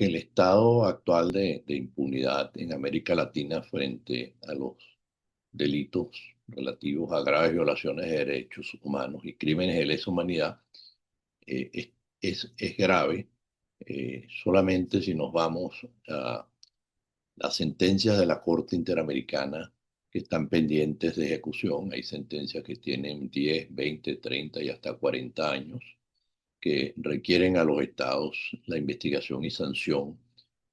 que el estado actual de impunidad en América Latina frente a los delitos relativos a graves violaciones de derechos humanos y crímenes de lesa humanidad eh, es, es grave. Solamente si nos vamos a las sentencias de la Corte Interamericana que están pendientes de ejecución, hay sentencias que tienen 10, 20, 30 y hasta 40 años, que requieren a los estados la investigación y sanción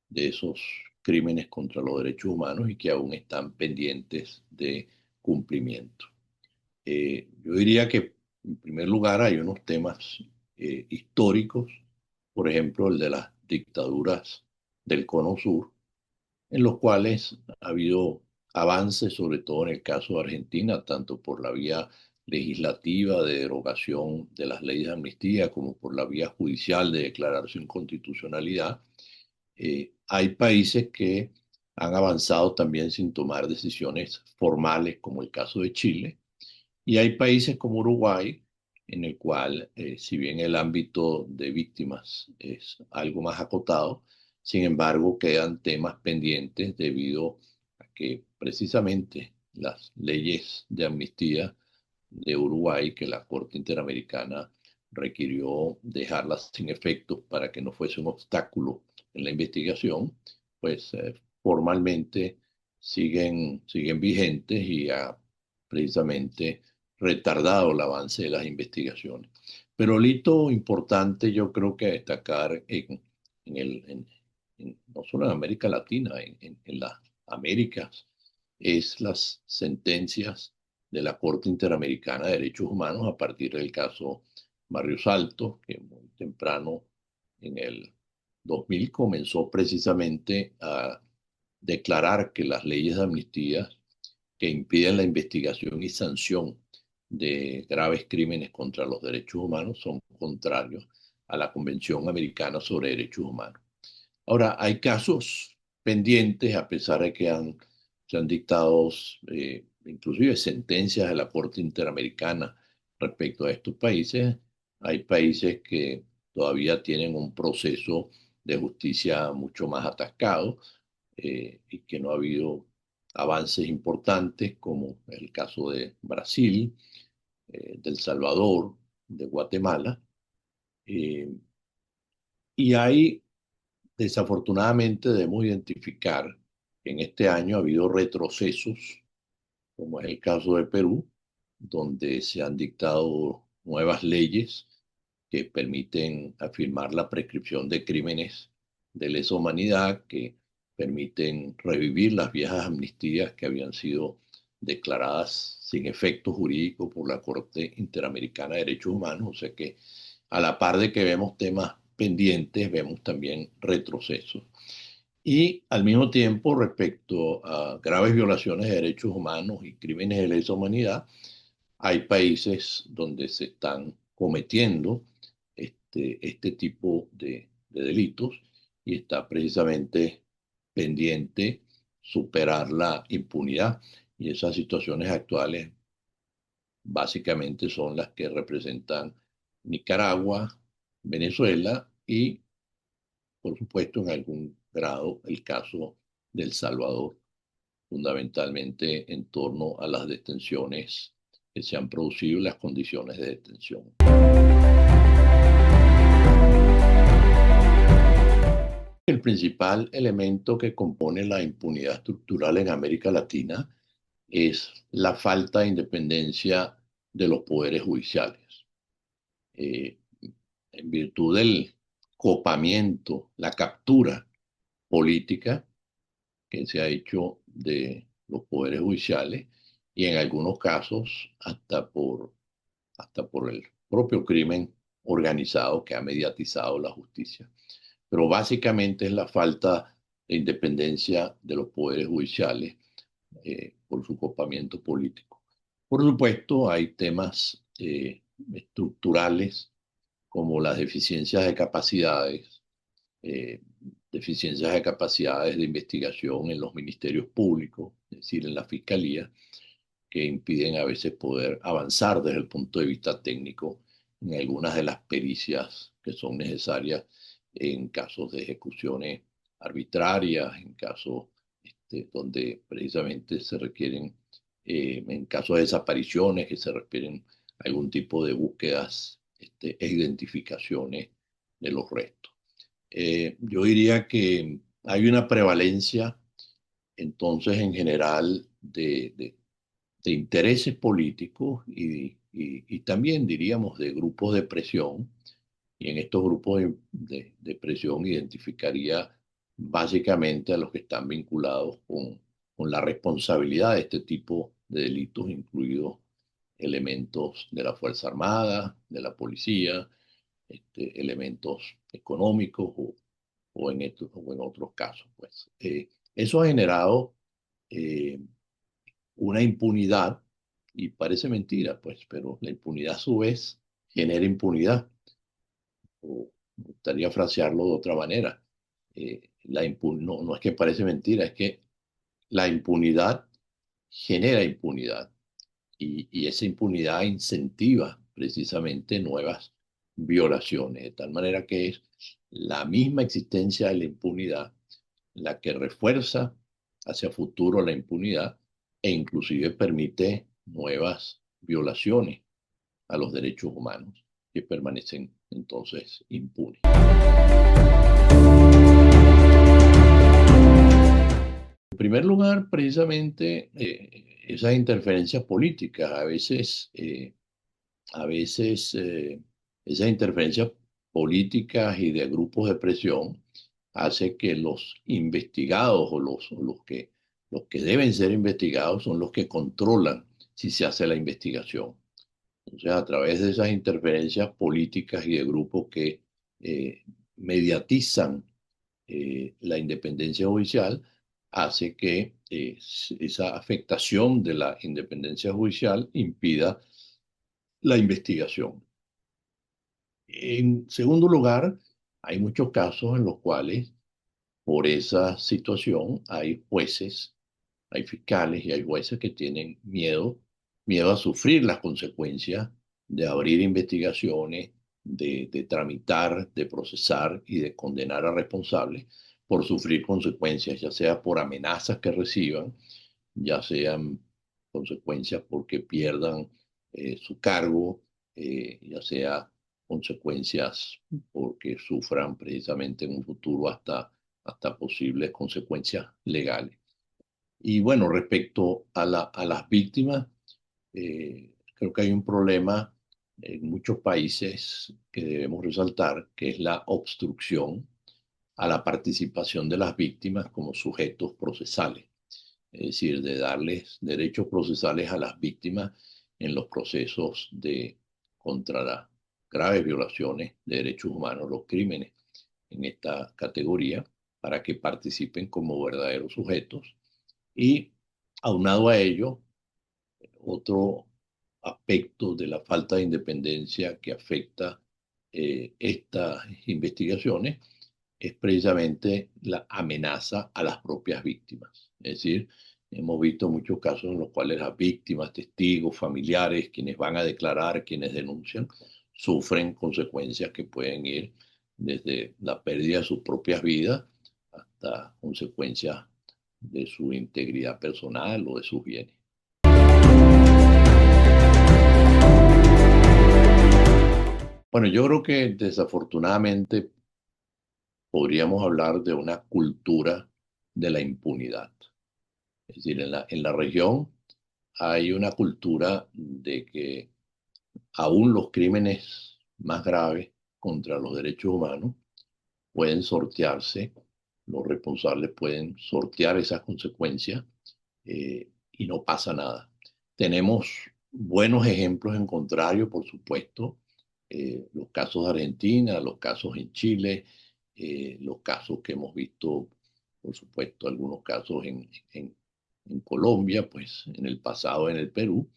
de esos crímenes contra los derechos humanos y que aún están pendientes de cumplimiento. Yo diría que, en primer lugar, hay unos temas históricos, por ejemplo, el de las dictaduras del Cono Sur, en los cuales ha habido avances, sobre todo en el caso de Argentina, tanto por la vía legislativa de derogación de las leyes de amnistía como por la vía judicial de declarar su inconstitucionalidad. Hay países que han avanzado también sin tomar decisiones formales, como el caso de Chile, y hay países como Uruguay, en el cual, si bien el ámbito de víctimas es algo más acotado, sin embargo, quedan temas pendientes debido a que precisamente las leyes de amnistía de Uruguay, que la Corte Interamericana requirió dejarlas sin efecto para que no fuese un obstáculo en la investigación, pues formalmente siguen vigentes y precisamente retardado el avance de las investigaciones. Pero el hito importante yo creo que a destacar en el, no solo en América Latina, en las Américas, es las sentencias de la Corte Interamericana de Derechos Humanos a partir del caso Barrios Altos, que muy temprano en el 2000 comenzó precisamente a declarar que las leyes de amnistía que impiden la investigación y sanción de graves crímenes contra los derechos humanos son contrarios a la Convención Americana sobre Derechos Humanos. Ahora, hay casos pendientes, a pesar de que se han dictado inclusive sentencias de la Corte Interamericana respecto a estos países. Hay países que todavía tienen un proceso de justicia mucho más atascado y que no ha habido avances importantes, como el caso de Brasil, de El Salvador, de Guatemala. Eh, y hay, desafortunadamente, debemos identificar que en este año ha habido retrocesos, como es el caso de Perú, donde se han dictado nuevas leyes que permiten afirmar la prescripción de crímenes de lesa humanidad, que permiten revivir las viejas amnistías que habían sido declaradas sin efecto jurídico por la Corte Interamericana de Derechos Humanos. O sea que a la par de que vemos temas pendientes, vemos también retrocesos. Y al mismo tiempo, respecto a graves violaciones de derechos humanos y crímenes de lesa humanidad, hay países donde se están cometiendo este tipo de delitos y está precisamente pendiente superar la impunidad. Y esas situaciones actuales básicamente son las que representan Nicaragua, Venezuela y, por supuesto, en algún grado el caso de El Salvador, fundamentalmente en torno a las detenciones que se han producido y las condiciones de detención. El principal elemento que compone la impunidad estructural en América Latina es la falta de independencia de los poderes judiciales. Eh, en virtud del copamiento, la captura política que se ha hecho de los poderes judiciales y en algunos casos hasta por el propio crimen organizado que ha mediatizado la justicia. Pero básicamente es la falta de independencia de los poderes judiciales por su copamiento político. Por supuesto, hay temas estructurales como las eh, deficiencias de capacidades de investigación en los ministerios públicos, es decir, en la fiscalía, que impiden a veces poder avanzar desde el punto de vista técnico en algunas de las pericias que son necesarias en casos de ejecuciones arbitrarias, en casos donde precisamente se requieren, en casos de desapariciones, que se requieren algún tipo de búsquedas e identificaciones de los restos. Yo diría que hay una prevalencia, entonces, en general, de intereses políticos y también, diríamos, de grupos de presión. Y en estos grupos de presión identificaría básicamente a los que están vinculados con la responsabilidad de este tipo de delitos, incluidos elementos de la Fuerza Armada, de la policía, elementos económicos o en otros casos. Pues. Eso ha generado eh, una impunidad, y parece mentira, pues, pero la impunidad a su vez genera impunidad. O me gustaría frasearlo de otra manera. No, no es que parece mentira, es que la impunidad genera impunidad y esa impunidad incentiva precisamente nuevas violaciones, de tal manera que es la misma existencia de la impunidad la que refuerza hacia futuro la impunidad e inclusive permite nuevas violaciones a los derechos humanos que permanecen entonces impunes. En primer lugar, precisamente esas interferencias políticas, a veces esas interferencias políticas y de grupos de presión hace que los investigados los que deben ser investigados son los que controlan si se hace la investigación. Entonces, a través de esas interferencias políticas y de grupos que eh, mediatizan la independencia judicial, hace que esa afectación de la independencia judicial impida la investigación. En segundo lugar, hay muchos casos en los cuales por esa situación hay jueces, hay fiscales y hay jueces que tienen miedo a sufrir las consecuencias de abrir investigaciones, de tramitar, de procesar y de condenar a responsables por sufrir consecuencias, ya sea por amenazas que reciban, ya sean consecuencias porque pierdan su cargo, ya sea consecuencias porque sufran precisamente en un futuro hasta posibles consecuencias legales. Y bueno, respecto a las víctimas, creo que hay un problema en muchos países que debemos resaltar, que es la obstrucción a la participación de las víctimas como sujetos procesales, es decir, de darles derechos procesales a las víctimas en los procesos contra las graves violaciones de derechos humanos, los crímenes en esta categoría, para que participen como verdaderos sujetos. Y aunado a ello, otro aspecto de la falta de independencia que afecta estas investigaciones es precisamente la amenaza a las propias víctimas. Es decir, hemos visto muchos casos en los cuales las víctimas, testigos, familiares, quienes van a declarar, quienes denuncian, sufren consecuencias que pueden ir desde la pérdida de sus propias vidas hasta consecuencias de su integridad personal o de sus bienes. Bueno, yo creo que desafortunadamente podríamos hablar de una cultura de la impunidad. Es decir, en la región hay una cultura de que aún los crímenes más graves contra los derechos humanos pueden sortearse, los responsables pueden sortear esas consecuencias y no pasa nada. Tenemos buenos ejemplos en contrario, por supuesto, los casos de Argentina, los casos en Chile, los casos que hemos visto, por supuesto, algunos casos en Colombia, pues en el pasado en el Perú,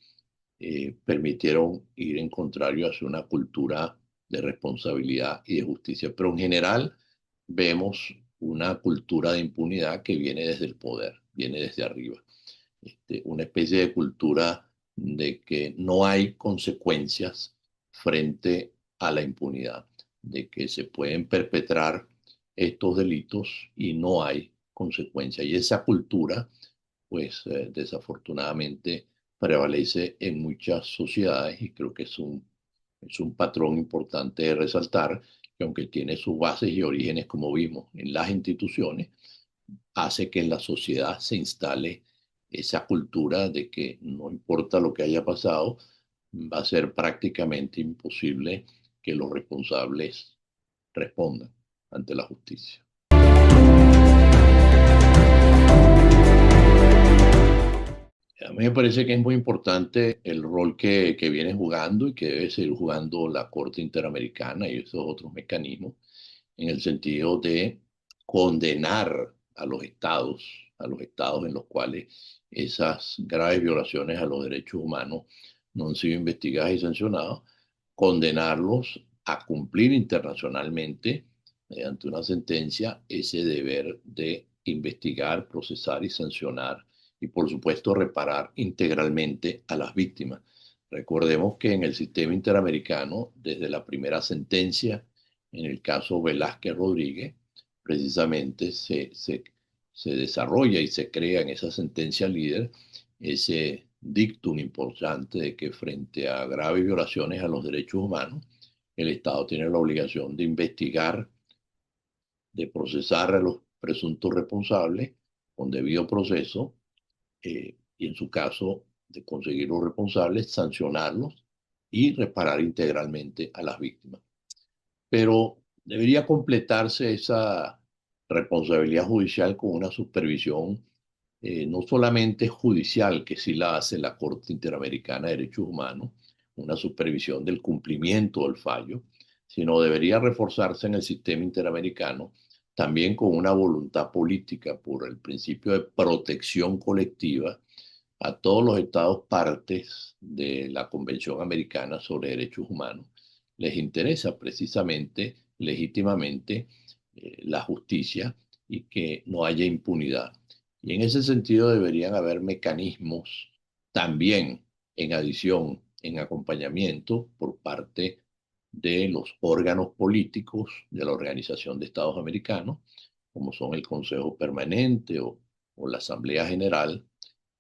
permitieron ir en contrario hacia una cultura de responsabilidad y de justicia. Pero en general vemos una cultura de impunidad que viene desde el poder, viene desde arriba. Una especie de cultura de que no hay consecuencias frente a la impunidad, de que se pueden perpetrar estos delitos y no hay consecuencia. Y esa cultura, pues desafortunadamente, prevalece en muchas sociedades y creo que es un patrón importante de resaltar que aunque tiene sus bases y orígenes, como vimos, en las instituciones, hace que en la sociedad se instale esa cultura de que no importa lo que haya pasado, va a ser prácticamente imposible que los responsables respondan ante la justicia. A mí me parece que es muy importante el rol que viene jugando y que debe seguir jugando la Corte Interamericana y esos otros mecanismos, en el sentido de condenar a los estados en los cuales esas graves violaciones a los derechos humanos no han sido investigadas y sancionadas, condenarlos a cumplir internacionalmente, mediante una sentencia, ese deber de investigar, procesar y sancionar y por supuesto reparar integralmente a las víctimas. Recordemos que en el sistema interamericano, desde la primera sentencia, en el caso Velázquez Rodríguez, precisamente se desarrolla y se crea en esa sentencia líder ese dictum importante de que frente a graves violaciones a los derechos humanos, el Estado tiene la obligación de investigar, de procesar a los presuntos responsables con debido proceso y en su caso de conseguir los responsables, sancionarlos y reparar integralmente a las víctimas. Pero debería completarse esa responsabilidad judicial con una supervisión no solamente judicial, que sí la hace la Corte Interamericana de Derechos Humanos, una supervisión del cumplimiento del fallo, sino debería reforzarse en el sistema interamericano también con una voluntad política por el principio de protección colectiva a todos los estados partes de la Convención Americana sobre Derechos Humanos. Les interesa precisamente, legítimamente, la justicia y que no haya impunidad. Y en ese sentido deberían haber mecanismos también, en adición, en acompañamiento por parte de los órganos políticos de la Organización de Estados Americanos, como son el Consejo Permanente o la Asamblea General,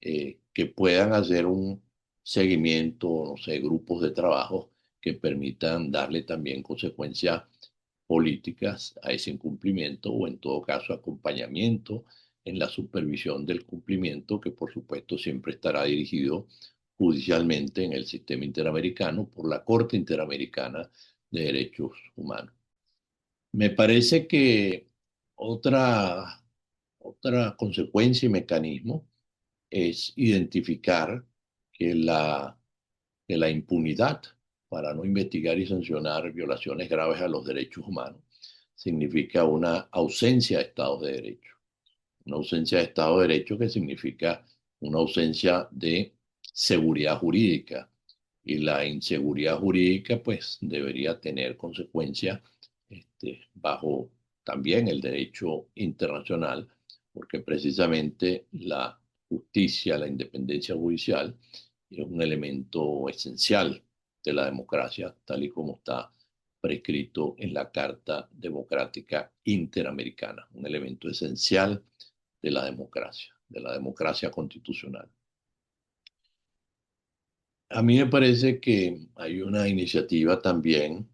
que puedan hacer un seguimiento, no sé, grupos de trabajo que permitan darle también consecuencias políticas a ese incumplimiento o en todo caso acompañamiento en la supervisión del cumplimiento que por supuesto siempre estará dirigido judicialmente en el sistema interamericano por la Corte Interamericana de Derechos Humanos. Me parece que otra, otra consecuencia y mecanismo es identificar que que la impunidad para no investigar y sancionar violaciones graves a los derechos humanos significa una ausencia de Estados de Derecho. Una ausencia de Estado de Derecho que significa una ausencia de seguridad jurídica. Y la inseguridad jurídica, pues, debería tener consecuencias bajo también el derecho internacional, porque precisamente la justicia, la independencia judicial, es un elemento esencial de la democracia, tal y como está prescrito en la Carta Democrática Interamericana, un elemento esencial de la democracia constitucional. A mí me parece que hay una iniciativa también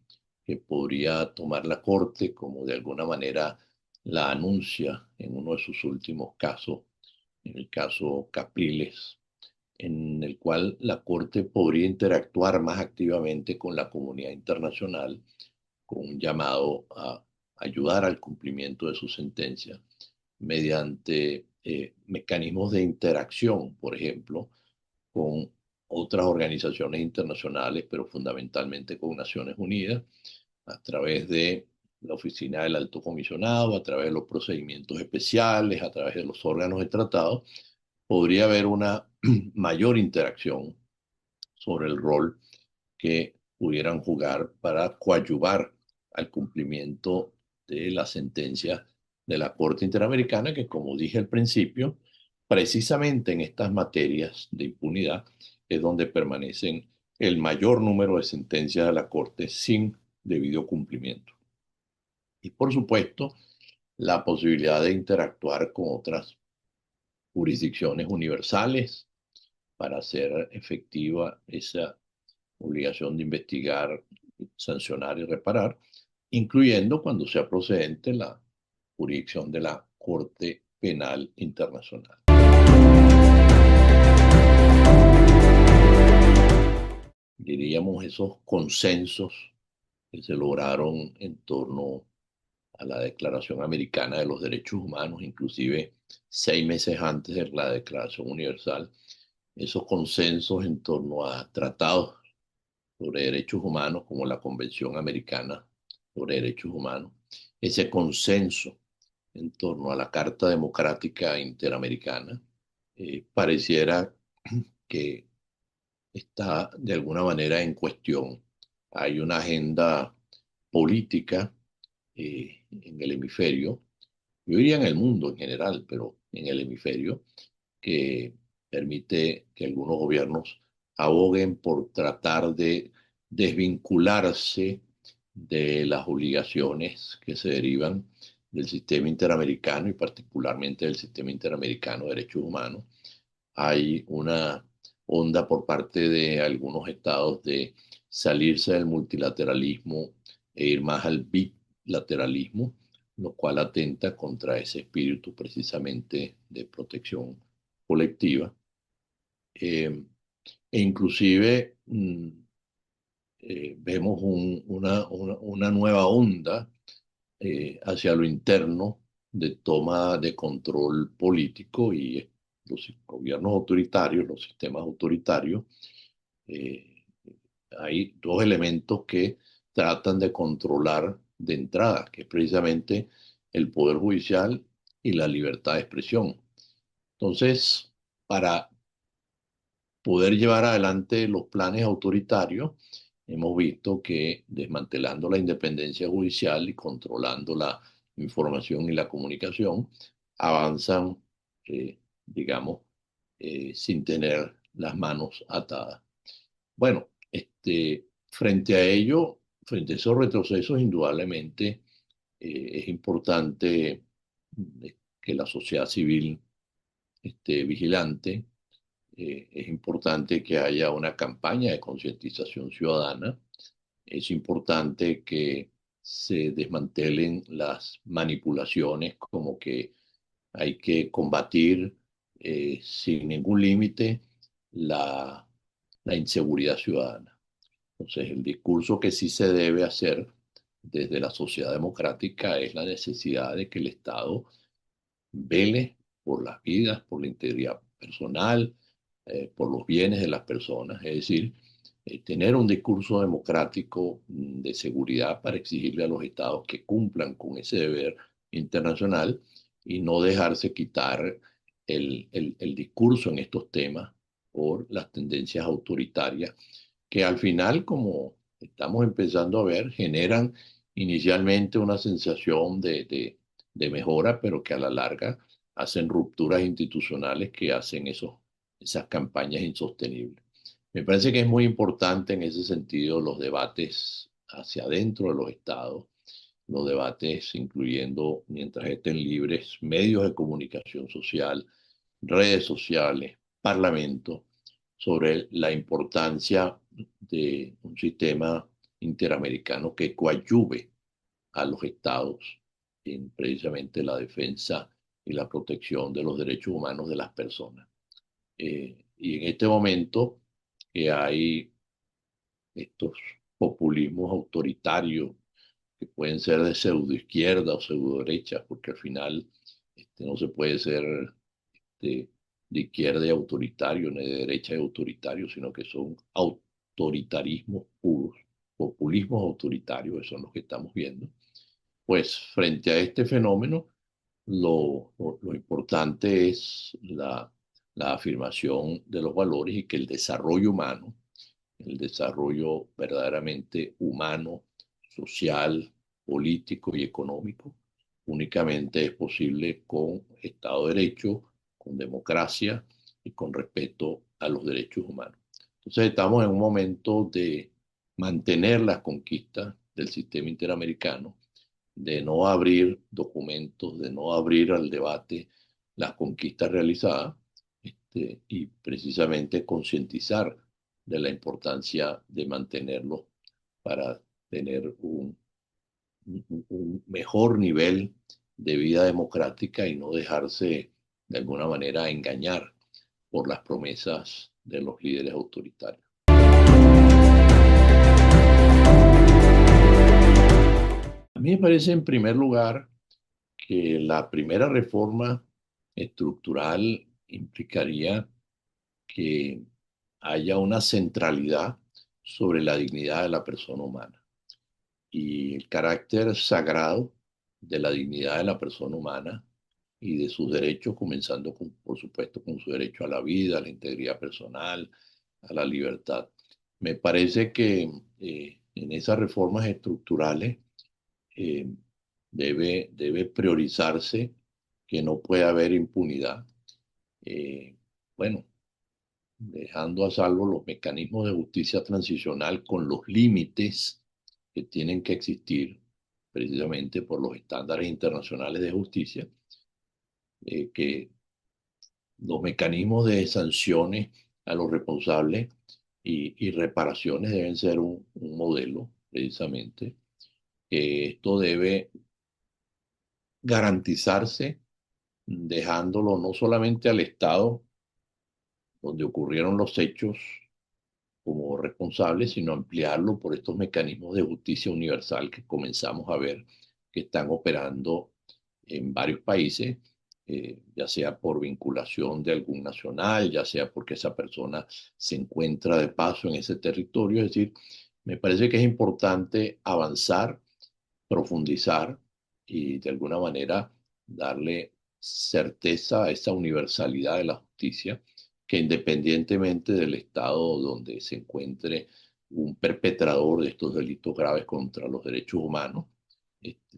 que podría tomar la Corte, como de alguna manera la anuncia en uno de sus últimos casos, en el caso Capriles, en el cual la Corte podría interactuar más activamente con la comunidad internacional, con un llamado a ayudar al cumplimiento de su sentencia mediante mecanismos de interacción, por ejemplo, con otras organizaciones internacionales, pero fundamentalmente con Naciones Unidas, a través de la Oficina del Alto Comisionado, a través de los procedimientos especiales, a través de los órganos de tratado, podría haber una mayor interacción sobre el rol que pudieran jugar para coadyuvar al cumplimiento de la sentencia de la Corte Interamericana, que como dije al principio, precisamente en estas materias de impunidad es donde permanecen el mayor número de sentencias de la Corte sin debido cumplimiento. Y por supuesto, la posibilidad de interactuar con otras jurisdicciones universales para hacer efectiva esa obligación de investigar, sancionar y reparar, incluyendo cuando sea procedente la jurisdicción de la Corte Penal Internacional. Diríamos esos consensos que se lograron en torno a la Declaración Americana de los Derechos Humanos, inclusive 6 meses antes de la Declaración Universal, esos consensos en torno a tratados sobre derechos humanos como la Convención Americana sobre Derechos Humanos, ese consenso en torno a la Carta Democrática Interamericana, pareciera que está de alguna manera en cuestión. Hay una agenda política en el hemisferio, yo diría en el mundo en general, pero en el hemisferio, que permite que algunos gobiernos aboguen por tratar de desvincularse de las obligaciones que se derivan del sistema interamericano y particularmente del sistema interamericano de derechos humanos. Hay una onda por parte de algunos estados de salirse del multilateralismo e ir más al bilateralismo, lo cual atenta contra ese espíritu precisamente de protección colectiva. E inclusive vemos una nueva onda hacia lo interno de toma de control político y los gobiernos autoritarios, los sistemas autoritarios. eh, Hay dos elementos que tratan de controlar de entrada, que es precisamente el poder judicial y la libertad de expresión. Entonces, para poder llevar adelante los planes autoritarios, hemos visto que desmantelando la independencia judicial y controlando la información y la comunicación, avanzan, digamos, sin tener las manos atadas. Bueno, frente a ello, frente a esos retrocesos, indudablemente es importante que la sociedad civil esté vigilante. Es importante que haya una campaña de concientización ciudadana. Es importante que se desmantelen las manipulaciones como que hay que combatir sin ningún límite la, la inseguridad ciudadana. Entonces, el discurso que sí se debe hacer desde la sociedad democrática es la necesidad de que el Estado vele por las vidas, por la integridad personal, por los bienes de las personas. Es decir, tener un discurso democrático de seguridad para exigirle a los estados que cumplan con ese deber internacional y no dejarse quitar el discurso en estos temas por las tendencias autoritarias que al final, como estamos empezando a ver, generan inicialmente una sensación de mejora, pero que a la larga hacen rupturas institucionales que hacen esas campañas insostenibles. Me parece que es muy importante en ese sentido los debates hacia adentro de los estados, los debates incluyendo, mientras estén libres, medios de comunicación social, redes sociales, parlamento, sobre la importancia de un sistema interamericano que coadyuve a los estados en precisamente la defensa y la protección de los derechos humanos de las personas. Y en este momento que hay estos populismos autoritarios que pueden ser de pseudoizquierda o pseudoderecha, porque al final no se puede ser de izquierda y autoritario, ni de derecha y autoritario, sino que son autoritarismos puros, populismos autoritarios, que son los que estamos viendo. Pues frente a este fenómeno, lo importante es la afirmación de los valores y que el desarrollo humano, el desarrollo verdaderamente humano, social, político y económico, únicamente es posible con Estado de Derecho, con democracia y con respeto a los derechos humanos. Entonces estamos en un momento de mantener las conquistas del sistema interamericano, de no abrir documentos, de no abrir al debate las conquistas realizadas, y precisamente concientizar de la importancia de mantenerlo para tener un mejor nivel de vida democrática y no dejarse de alguna manera engañar por las promesas de los líderes autoritarios. A mí me parece, en primer lugar, que la primera reforma estructural implicaría que haya una centralidad sobre la dignidad de la persona humana y el carácter sagrado de la dignidad de la persona humana y de sus derechos, comenzando con, por supuesto, con su derecho a la vida, a la integridad personal, a la libertad. Me parece que en esas reformas estructurales eh, debe priorizarse que no puede haber impunidad. Eh, bueno, dejando a salvo los mecanismos de justicia transicional con los límites que tienen que existir precisamente por los estándares internacionales de justicia, que los mecanismos de sanciones a los responsables y reparaciones deben ser un modelo, precisamente. Esto debe garantizarse dejándolo no solamente al Estado donde ocurrieron los hechos como responsable, sino ampliarlo por estos mecanismos de justicia universal que comenzamos a ver que están operando en varios países, ya sea por vinculación de algún nacional, ya sea porque esa persona se encuentra de paso en ese territorio. Es decir, me parece que es importante avanzar, profundizar y de alguna manera darle certeza a esa universalidad de la justicia, que independientemente del estado donde se encuentre un perpetrador de estos delitos graves contra los derechos humanos,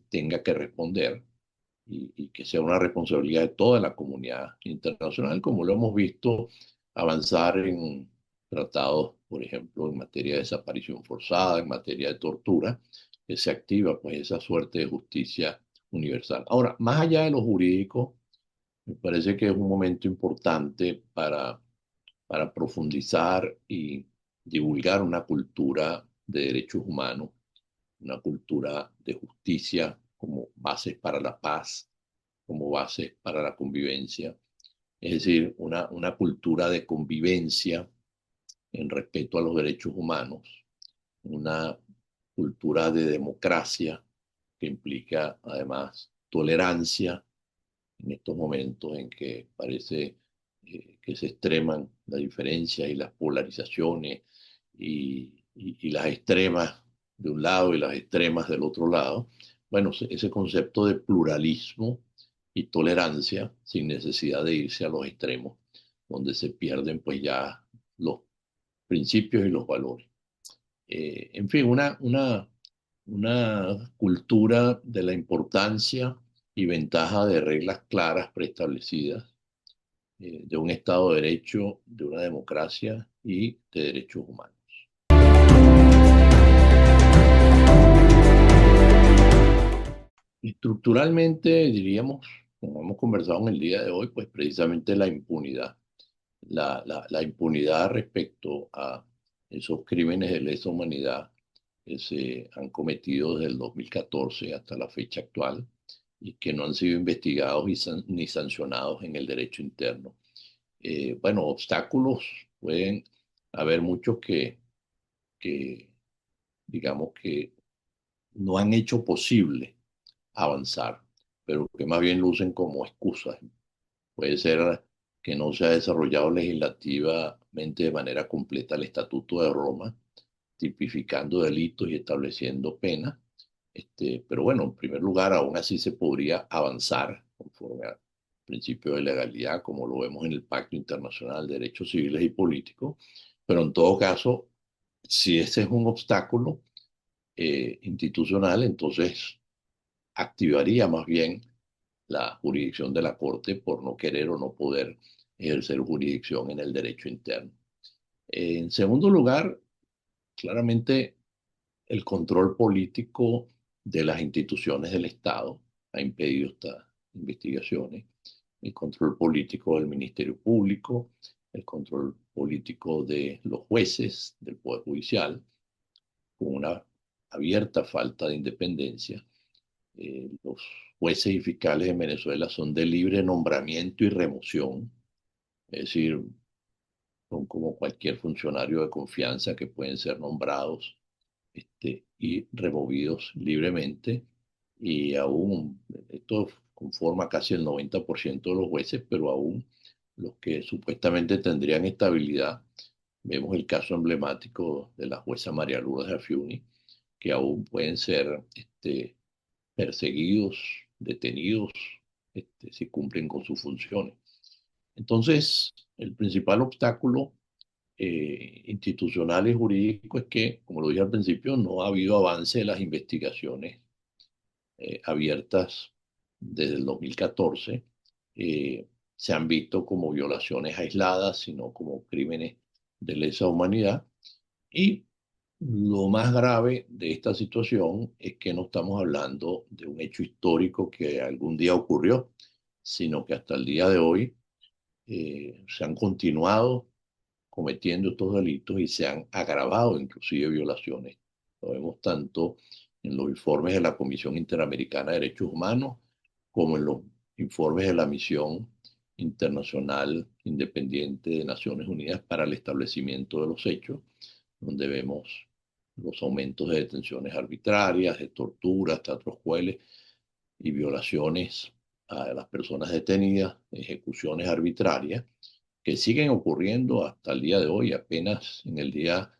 tenga que responder y que sea una responsabilidad de toda la comunidad internacional, como lo hemos visto avanzar en tratados, por ejemplo, en materia de desaparición forzada, en materia de tortura, que se activa pues esa suerte de justicia universal. Ahora, más allá de lo jurídico, me parece que es un momento importante para profundizar y divulgar una cultura de derechos humanos, una cultura de justicia como bases para la paz, como bases para la convivencia. Es decir, una cultura de convivencia en respeto a los derechos humanos, una cultura de democracia que implica además tolerancia en estos momentos en que parece que se extreman las diferencias y las polarizaciones y las extremas de un lado y las extremas del otro lado. Bueno, ese concepto de pluralismo y tolerancia sin necesidad de irse a los extremos, donde se pierden pues ya los principios y los valores. En fin, una cultura de la importancia y ventaja de reglas claras preestablecidas, de un Estado de Derecho, de una democracia y de derechos humanos. Estructuralmente, diríamos, como hemos conversado en el día de hoy, pues precisamente la impunidad. La impunidad respecto a esos crímenes de lesa humanidad que se han cometido desde el 2014 hasta la fecha actual y que no han sido investigados ni sancionados en el derecho interno. Bueno, obstáculos pueden haber muchos que, digamos que no han hecho posible avanzar, pero que más bien lucen como excusas. Puede ser que no se ha desarrollado legislativamente de manera completa el Estatuto de Roma, tipificando delitos y estableciendo penas. Pero bueno, en primer lugar, aún así se podría avanzar conforme al principio de legalidad, como lo vemos en el Pacto Internacional de Derechos Civiles y Políticos. Pero en todo caso, si ese es un obstáculo institucional, entonces activaría más bien la jurisdicción de la Corte por no querer o no poder ejercer jurisdicción en el derecho interno. En segundo lugar, claramente el control político de las instituciones del Estado ha impedido estas investigaciones, el control político del Ministerio Público, el control político de los jueces, del Poder Judicial, con una abierta falta de independencia. Los jueces y fiscales en Venezuela son de libre nombramiento y remoción, es decir, son como cualquier funcionario de confianza que pueden ser nombrados y removidos libremente. Y aún, esto conforma casi el 90% de los jueces, pero aún los que supuestamente tendrían estabilidad, vemos el caso emblemático de la jueza María Lourdes Afiuni, que aún pueden ser perseguidos, detenidos, si cumplen con sus funciones. Entonces, el principal obstáculo institucional y jurídico es que, como lo dije al principio, no ha habido avance en las investigaciones abiertas desde el 2014. Se han visto como violaciones aisladas, sino como crímenes de lesa humanidad. Y lo más grave de esta situación es que no estamos hablando de un hecho histórico que algún día ocurrió, sino que hasta el día de hoy se han continuado cometiendo estos delitos y se han agravado inclusive violaciones. Lo vemos tanto en los informes de la Comisión Interamericana de Derechos Humanos como en los informes de la Misión Internacional Independiente de Naciones Unidas para el establecimiento de los hechos, donde vemos los aumentos de detenciones arbitrarias, de torturas, tratos crueles y violaciones a las personas detenidas, ejecuciones arbitrarias, que siguen ocurriendo hasta el día de hoy, apenas en el día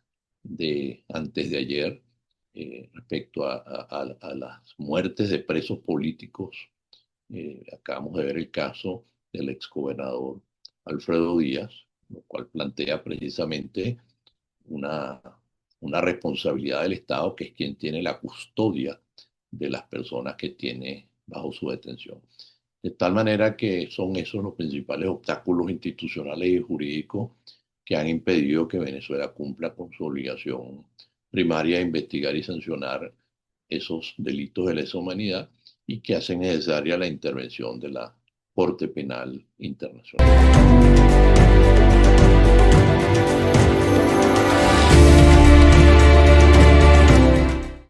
de antes de ayer, respecto a las muertes de presos políticos. Acabamos de ver el caso del exgobernador Alfredo Díaz, lo cual plantea precisamente una, una responsabilidad del Estado, que es quien tiene la custodia de las personas que tiene bajo su detención. De tal manera que son esos los principales obstáculos institucionales y jurídicos que han impedido que Venezuela cumpla con su obligación primaria de investigar y sancionar esos delitos de lesa humanidad, y que hacen necesaria la intervención de la Corte Penal Internacional.